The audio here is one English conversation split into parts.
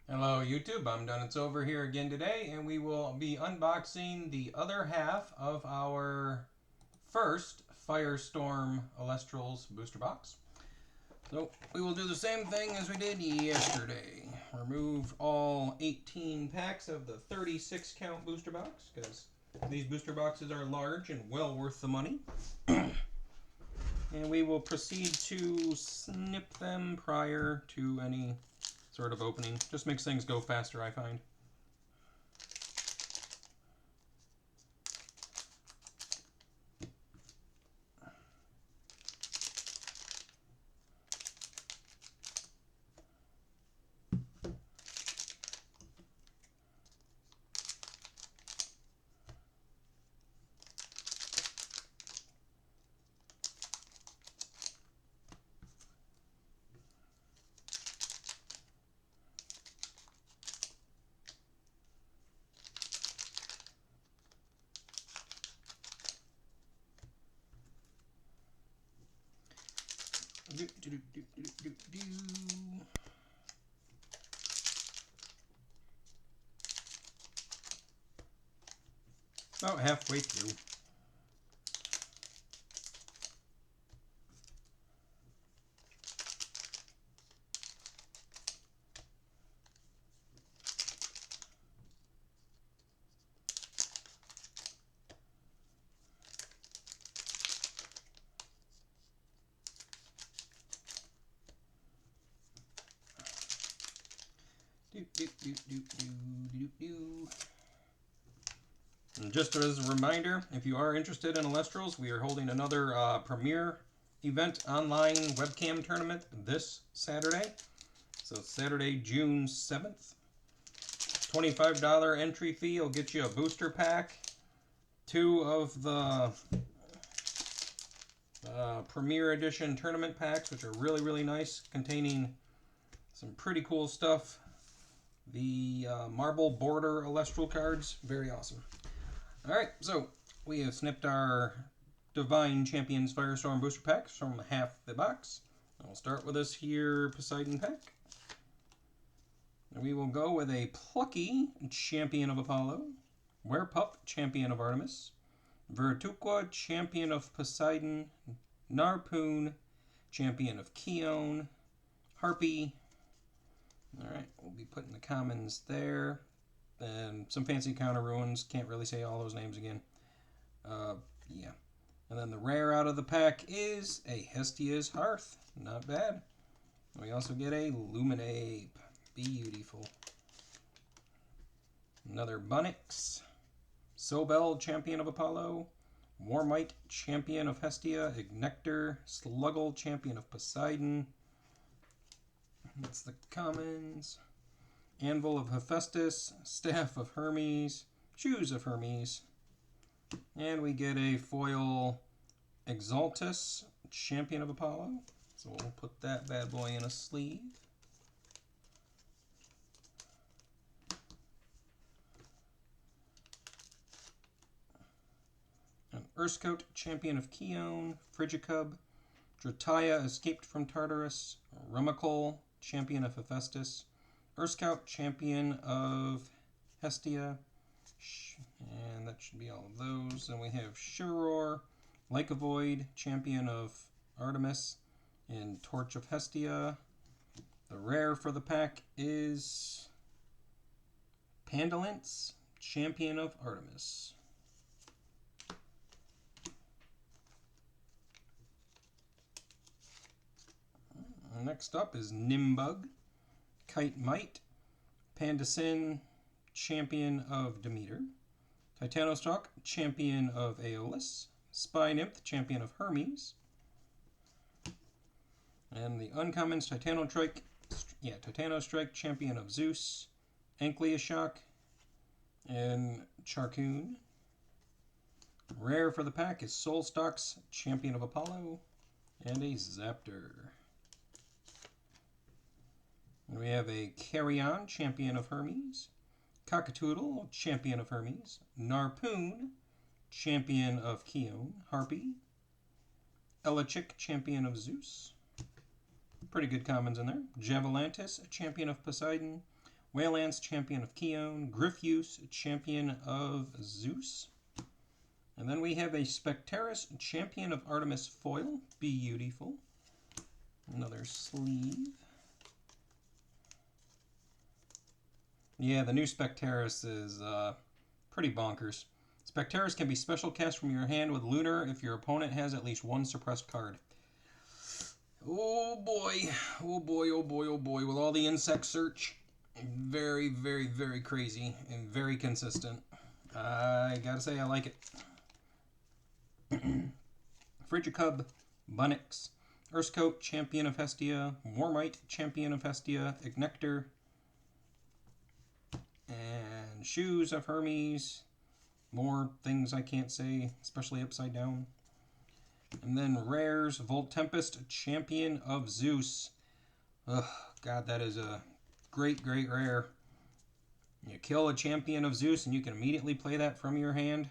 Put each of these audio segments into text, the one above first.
Hello YouTube, I'm Done It's Over here again today, and we will be unboxing the other half of our first Firestorm Elestrals booster box. So we will do the same thing as we did yesterday. Remove all 18 packs of the 36 count booster box, because these booster boxes are large and well worth the money. And we will proceed to snip them prior to any sort of opening. Just makes things go faster, I find. About halfway through. And just as a reminder, if you are interested in Elestrals, we are holding another premiere event online webcam tournament this Saturday. So Saturday, June 7th. $25 entry fee will get you a booster pack, 2 of the Premier Edition tournament packs, which are really nice, containing some pretty cool stuff. The marble border Elestral cards, very awesome. Alright, so we have snipped our Divine Champions Firestorm booster packs from half the box. I'll start with this here Poseidon pack. And we will go with a Plucky Champion of Apollo, Werepup Champion of Artemis, Vertuqua Champion of Poseidon, Narpoon Champion of Keon, Harpy. Alright, we'll be putting the commons there. And some fancy counter ruins. Can't really say all those names again. Yeah. And then the rare out of the pack is a Hestia's Hearth. Not bad. We also get a Luminape. Beautiful. Another Bunnix. Sobel, Champion of Apollo. Warmite, Champion of Hestia. Ignector. Sluggle, Champion of Poseidon. That's the commons. Anvil of Hephaestus, Staff of Hermes, Shoes of Hermes. And we get a foil Exaltus, Champion of Apollo. So we'll put that bad boy in a sleeve. An Urskote, Champion of Keon, Frigicub, Drataya, Escaped from Tartarus, Rumicol, Champion of Hephaestus, Urskout, Champion of Hestia, and that should be all of those. Then we have Shuror, Lycovoid, Champion of Artemis, and Torch of Hestia. The rare for the pack is Pandalence, Champion of Artemis. Next up is Nimbug, Kite Mite, Pandasin, Champion of Demeter, Titanostalk, Champion of Aeolus, Spy Nymph, Champion of Hermes, and the uncommons Titanostrike, Champion of Zeus, Ankleoshock, and Charcoon. Rare for the pack is Soulstalks, Champion of Apollo, and a Zaptor. And we have a Carrion, Champion of Hermes, Cockatoodle, Champion of Hermes, Narpoon, Champion of Keon, Harpy, Elachik, Champion of Zeus. Pretty good commons in there. Javalantis, Champion of Poseidon, Waylands, Champion of Keon, Gryphius, Champion of Zeus. And then we have a Specteris, Champion of Artemis foil. Beautiful. Another sleeve. Yeah, the new Specteris is pretty bonkers. Specteris can be special cast from your hand with Lunar if your opponent has at least one suppressed card. Oh boy, oh boy, oh boy, oh boy. With all the insect search, very, very, very crazy and very consistent. I gotta say, I like it. Frigicub, Bunnix, Urskote, Champion of Hestia, Warmite, Champion of Hestia, Ignector, and Shoes of Hermes. More things I can't say, especially upside down. And then rares, Volt Tempest, Champion of Zeus. Ugh, God, that is a great, great rare. You kill a Champion of Zeus and you can immediately play that from your hand.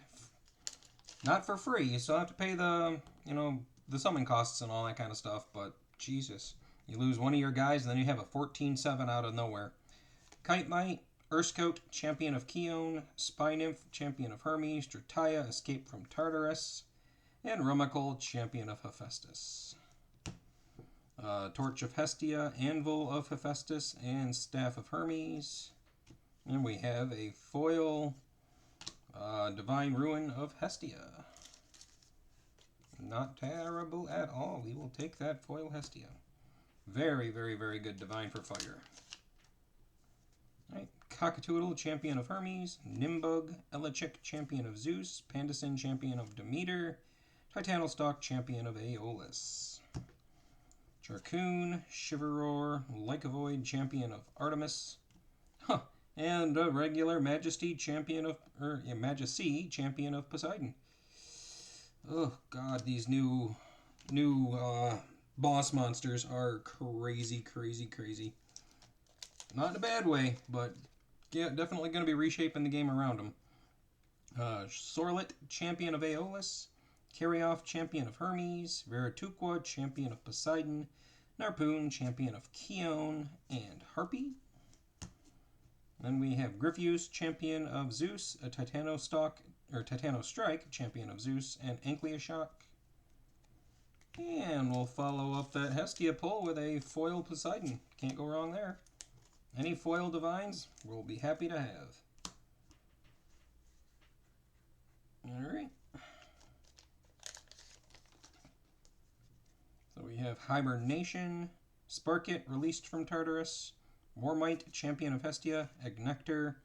Not for free. You still have to pay the, the summon costs and all that kind of stuff. But, Jesus. You lose one of your guys and then you have a 14-7 out of nowhere. Kite Knight, Urskote, Champion of Keon, Spy Nymph, Champion of Hermes, Drataya, Escape from Tartarus, and Rumical, Champion of Hephaestus. Torch of Hestia, Anvil of Hephaestus, and Staff of Hermes. And we have a foil Divine Ruin of Hestia. Not terrible at all. We will take that foil Hestia. Very, very, very good Divine for Fire. Alright, Cockatoodle, Champion of Hermes, Nimbug, Elechik, Champion of Zeus, Pandasin, Champion of Demeter, Titanostalk, Champion of Aeolus. Jarcoon, Shiveror, Lycovoid, Champion of Artemis. Huh. And a regular Majesty, Champion of Majesty, Champion of Poseidon. Oh God, these new boss monsters are crazy, crazy, crazy. Not in a bad way, but yeah, definitely going to be reshaping the game around them. Sorlet, Champion of Aeolus. Carryoff, Champion of Hermes. Verituqua, Champion of Poseidon. Narpoon, Champion of Keon. And Harpy. Then we have Gryphius, Champion of Zeus. A Titanostrike, Champion of Zeus. And Ankleoshock. And we'll follow up that Hestia pull with a foil Poseidon. Can't go wrong there. Any foil divines, we'll be happy to have. Alright. So we have Hibernation, Sparkit, released from Tartarus, Warmite, Champion of Hestia, Ignector,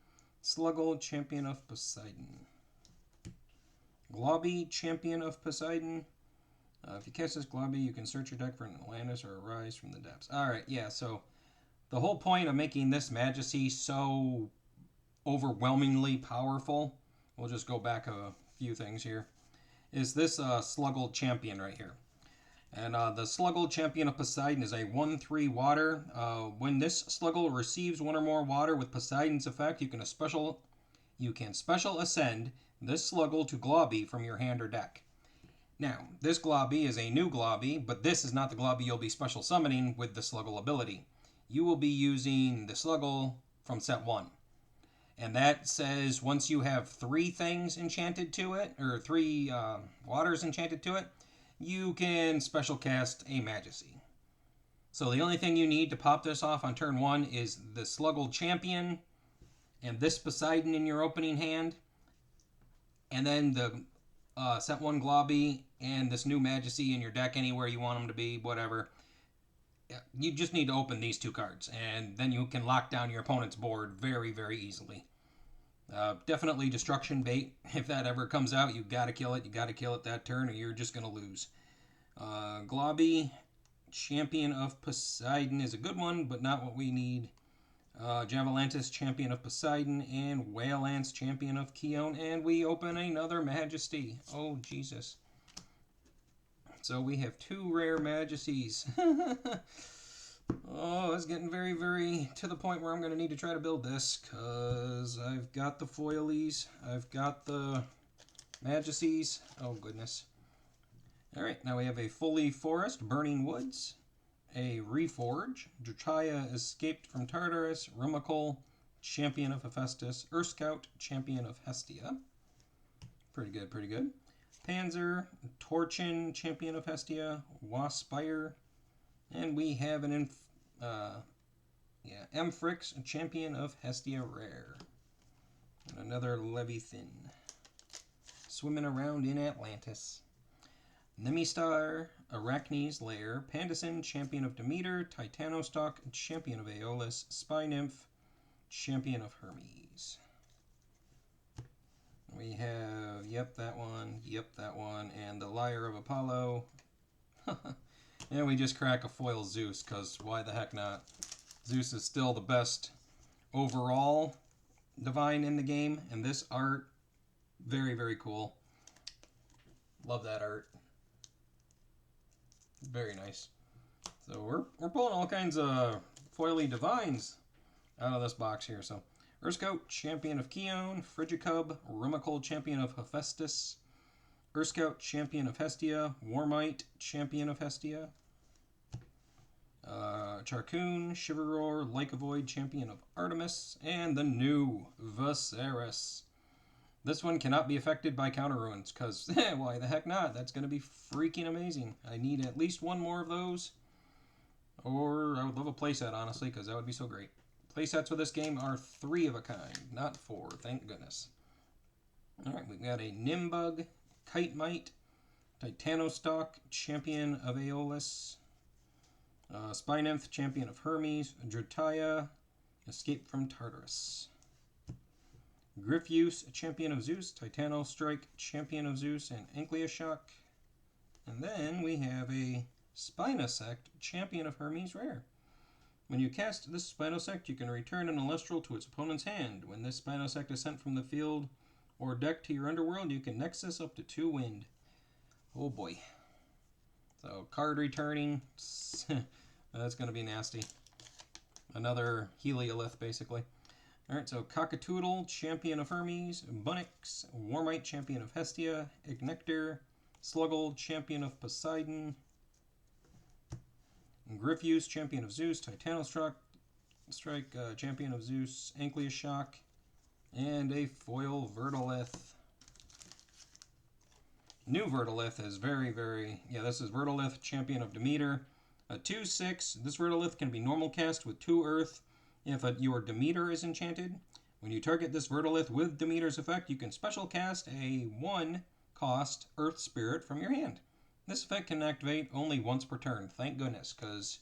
Sluggle, Champion of Poseidon. Globby, Champion of Poseidon. If you cast this Globby, you can search your deck for an Atlantis or a Rise from the depths. Alright, yeah, so the whole point of making this Majesty so overwhelmingly powerful, we'll just go back a few things here, is this Sluggle Champion right here. And the Sluggle Champion of Poseidon is a 1/3 water. When this Sluggle receives one or more water with Poseidon's effect, you can special ascend this Sluggle to Globby from your hand or deck. Now, this Globby is a new Globby, but this is not the Globby you'll be special summoning with the Sluggle ability. You will be using the Sluggle from set 1. And that says once you have 3 things enchanted to it, or 3 waters enchanted to it, you can special cast a Majesty. So the only thing you need to pop this off on turn 1 is the Sluggle Champion and this Poseidon in your opening hand. And then the set 1 Globby and this new Majesty in your deck anywhere you want them to be, whatever. You just need to open these 2 cards, and then you can lock down your opponent's board very, very easily. Definitely destruction bait. If that ever comes out, you gotta kill it. You gotta kill it that turn, or you're just gonna lose. Globby, Champion of Poseidon is a good one, but not what we need. Javalantis, Champion of Poseidon, and Waylands, Champion of Keon, and we open another Majesty. Oh, Jesus. So we have 2 rare Majesties. Oh, it's getting very, very to the point where I'm going to need to try to build this, because I've got the foilies, I've got the Majesties. Oh, goodness. Alright, now we have a Fully Forest, Burning Woods, a Reforge, Drataya, Escaped from Tartarus, Rumical, Champion of Hephaestus. Scout, Champion of Hestia. Pretty good, pretty good. Panzer, Torchin, Champion of Hestia. Waspire. And we have an Emfrix, Champion of Hestia Rare. And another Leviathan. Swimming around in Atlantis. Nemistar, Arachne's Lair. Pandison, Champion of Demeter. Titanostalk, Champion of Aeolus. Spy Nymph, Champion of Hermes. We have, yep, that one, and the Lyre of Apollo. And we just crack a foil Zeus, because why the heck not? Zeus is still the best overall divine in the game, and this art, very, very cool. Love that art. Very nice. So we're pulling all kinds of foily divines out of this box here. So Scout, Champion of Keon. Frigicub, Rumical, Champion of Hephaestus. Scout, Champion of Hestia. Warmite, Champion of Hestia. Charcoon, Shiverroar, Lycovoid, Champion of Artemis. And the new Viserys. This one cannot be affected by counter ruins, because why the heck not? That's going to be freaking amazing. I need at least one more of those. Or I would love a playset, honestly, because that would be so great. Playsets for this game are 3 of a kind, not 4, thank goodness. Alright, we've got a Nimbug, Kite Mite, Titanostalk, Champion of Aeolus, Spy Nymph, Champion of Hermes, Drataya, Escape from Tartarus. Grypheus, Champion of Zeus, Titanostrike, Champion of Zeus, and Ankylosaur. And then we have a Spinosect, Champion of Hermes Rare. When you cast this Spinosect, you can return an Elestral to its opponent's hand. When this Spinosect is sent from the field or deck to your underworld, you can Nexus up to 2 wind. Oh boy. So, card returning. That's going to be nasty. Another Heliolith, basically. Alright, so Cockatoodle, Champion of Hermes. Bunnix, Warmite, Champion of Hestia. Ignector, Sluggle, Champion of Poseidon. Grypheus, Champion of Zeus. Titanostrike, Champion of Zeus. Ankylosaur. And a foil Vertolith. New Vertolith is very, very... Yeah, this is Vertolith, Champion of Demeter. A 2/6. This Vertolith can be normal cast with 2 Earth if your Demeter is enchanted. When you target this Vertolith with Demeter's effect, you can special cast a 1-cost Earth Spirit from your hand. This effect can activate only once per turn. Thank goodness, because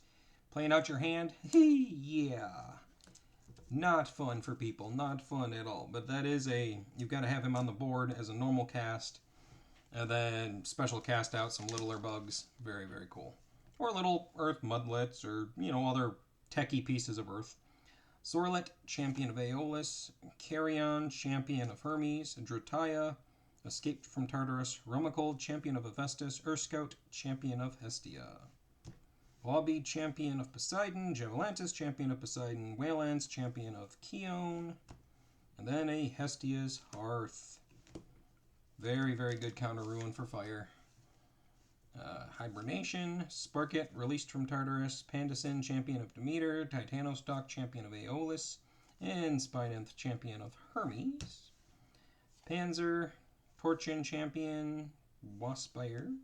playing out your hand, yeah, not fun for people. Not fun at all. But that is you've got to have him on the board as a normal cast, and then special cast out some littler bugs. Very, very cool. Or little Earth Mudlets, or, other techie pieces of Earth. Sorlet, Champion of Aeolus. Carrion, Champion of Hermes. Drataya, Escaped from Tartarus. Rumical, Champion of Hephaestus. Scout, Champion of Hestia. Wabi, Champion of Poseidon. Javelantis, Champion of Poseidon. Waylands, Champion of Keon. And then a Hestia's Hearth. Very, very good counter ruin for fire. Hibernation, Sparket, Released from Tartarus, Pandison, Champion of Demeter, Titanostalk, Champion of Aeolus, and Spy Nymph, Champion of Hermes. Panzer, Torchin, Champion, Waspire,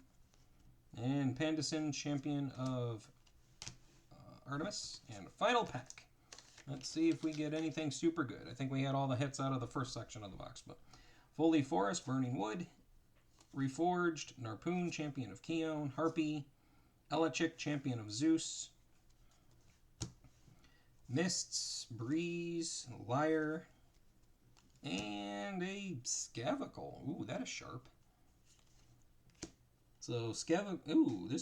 and Pandison, Champion of Artemis. And final pack. Let's see if we get anything super good. I think we had all the hits out of the first section of the box, but Foley Forest, Burning Wood, Reforged, Narpoon, Champion of Keon, Harpy, Elachik, Champion of Zeus, Mists, Breeze, Lyre, and a Scavicle. Ooh, that is sharp. So, this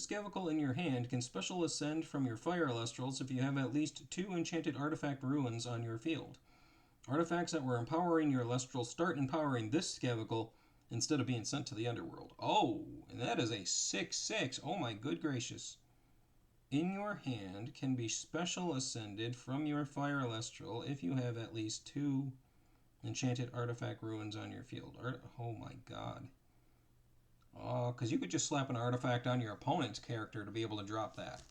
Scavicle in your hand can special ascend from your Fire Elestrals if you have at least 2 enchanted artifact ruins on your field. Artifacts that were empowering your Elestrals start empowering this Scavicle instead of being sent to the underworld. Oh, and that is a 6/6. Oh my good gracious. In your hand can be special ascended from your Fire Elestral if you have at least 2 enchanted artifact ruins on your field. Oh my god. Oh, because you could just slap an artifact on your opponent's character to be able to drop that.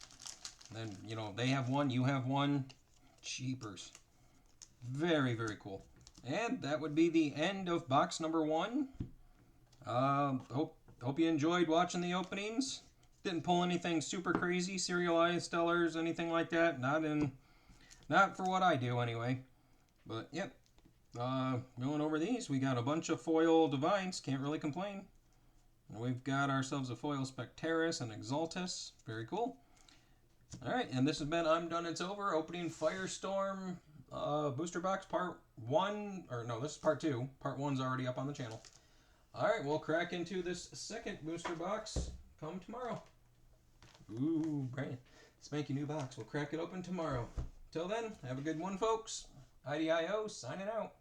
And then, they have one, you have one. Cheapers. Very, very cool. And that would be the end of box number 1. Hope you enjoyed watching the openings. Didn't pull anything super crazy, serialized stellars, anything like that. Not for what I do anyway. But yep. Going over these, we got a bunch of foil divines. Can't really complain. We've got ourselves a foil Spectaris and Exaltus. Very cool. Alright, and this has been I'm Done It's Over, opening Firestorm booster box part 1. Or no, this is part 2. Part 1's already up on the channel. Alright, we'll crack into this second booster box come tomorrow. Ooh, brand spanky new box. We'll crack it open tomorrow. Till then, have a good one, folks. IDIO signing out.